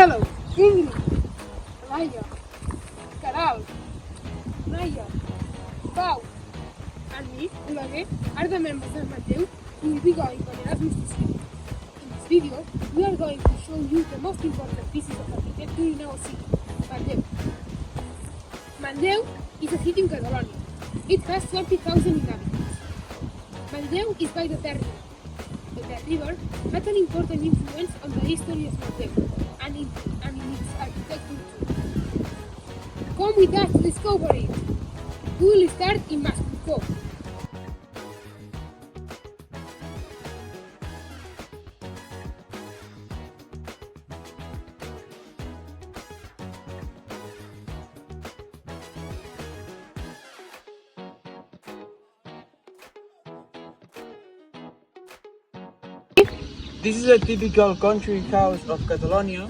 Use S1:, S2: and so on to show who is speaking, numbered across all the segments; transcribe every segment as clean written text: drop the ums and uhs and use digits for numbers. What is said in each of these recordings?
S1: Hello, Ingrid, Laia, Caral, Naya, Pau, and me, Olaguer, are the members of Manlleu who will be going on Erasmus to Sweden. In this video, we are going to show you the most important pieces of architecture in our city, Manlleu. Manlleu is a city in Catalonia. It has 40,000 inhabitants. Manlleu is by the Ter River. The Ter River had an important influence on the history of Manlleu and in its architecture too. Come with us to discover it. We will start in Manlleu.
S2: This is a typical country house of Catalonia,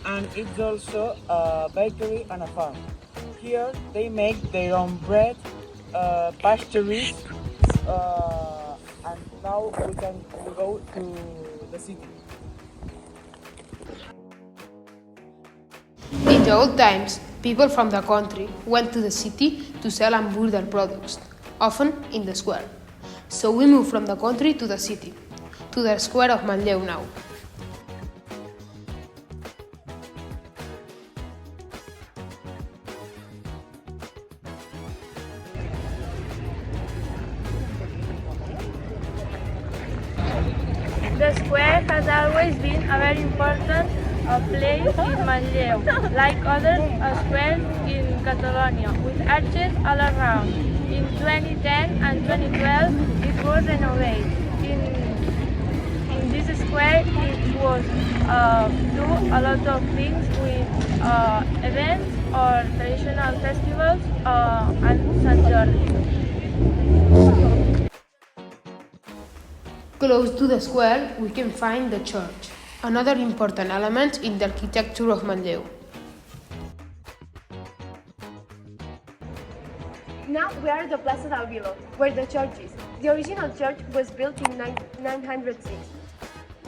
S2: and it's also a bakery and a farm. Here they make their own bread, pastries, and now we can go to the city.
S3: In the old times, people from the country went to the city to sell and buy their products, often in the square. So we moved from the country to the city, to the square of Manlleu now.
S4: The square has always been a very important place in Manlleu, like other squares in Catalonia, with arches all around. In 2010 and 2012, it was renovated. In this square, it was do a lot of things with events or traditional festivals and Sant Jordi.
S3: Close to the square, we can find the church, another important element in the architecture of Manlleu.
S5: Now we are at the Plaza del Vilo, where the church is. The original church was built in 906.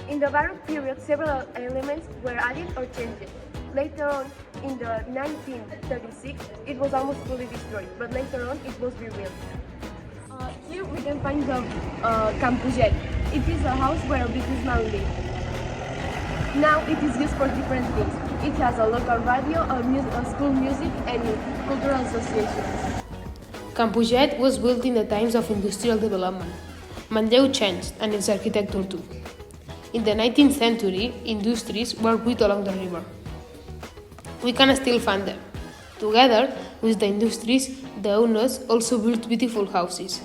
S5: In the Baroque period, several elements were added or changed. Later on, in the 1936, it was almost fully destroyed, but later on it was rebuilt. Here we can find the Campuget. It is a house where a businessman lived. Now it is used for different things. It has a local radio, a school music, and cultural associations.
S3: Campuget was built in the times of industrial development. Manlleu changed, and its architecture too. In the 19th century, industries were built along the river. We can still find them. Together with the industries, the owners also built beautiful houses.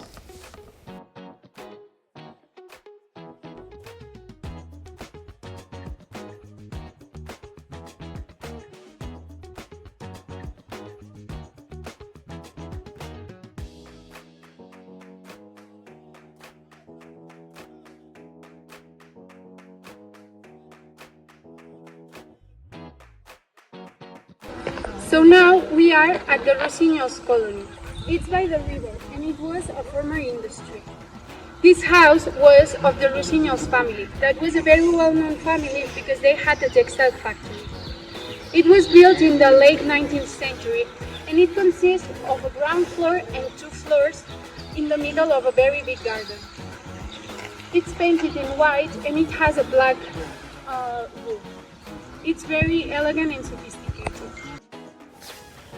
S1: So now we are at the Rossinyos colony. It's by the river and it was a former industry. This house was of the Rossinyos family. That was a very well-known family because they had a textile factory. It was built in the late 19th century and it consists of a ground floor and 2 floors in the middle of a very big garden. It's painted in white and it has a black roof. It's very elegant and sophisticated.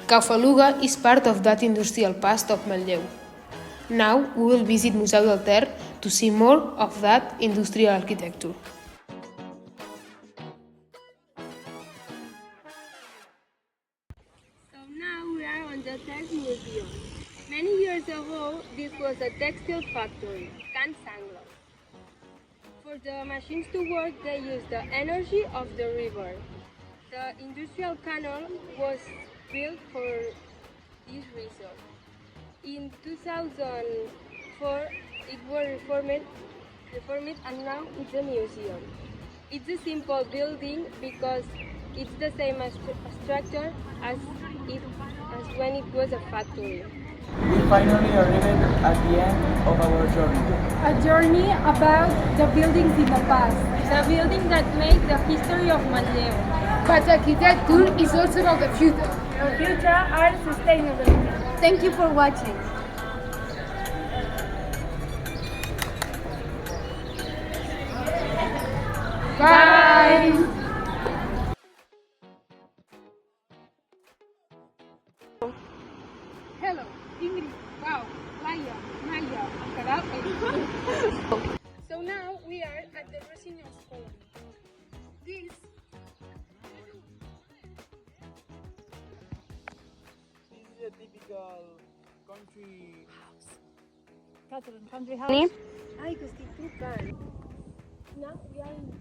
S3: Caufaluga is part of that industrial past of Manlleu. Now we will visit Museu del Ter to see more of that industrial architecture.
S4: So now we are on the Ter Museum. Many years ago, this was a textile factory, Can Sanglo. For the machines to work, they used the energy of the river. The industrial canal was built for this reason. In 2004, it was reformed and now it's a museum. It's a simple building because it's the same structure as when it was a factory.
S2: We finally arrived at the end of our journey.
S1: A journey about the buildings in the past.
S4: The building that made the history of Manlleu.
S1: But architecture is also about the future.
S5: Our future are sustainability. Thank you for watching.
S1: Bye! Hello, Ingrid, Pau, Laia, Naya, and Caral. So now we are at the Rossignol School. This
S2: is a typical country house.
S5: Catalan country house. Ai, que estic trucant. Now we are in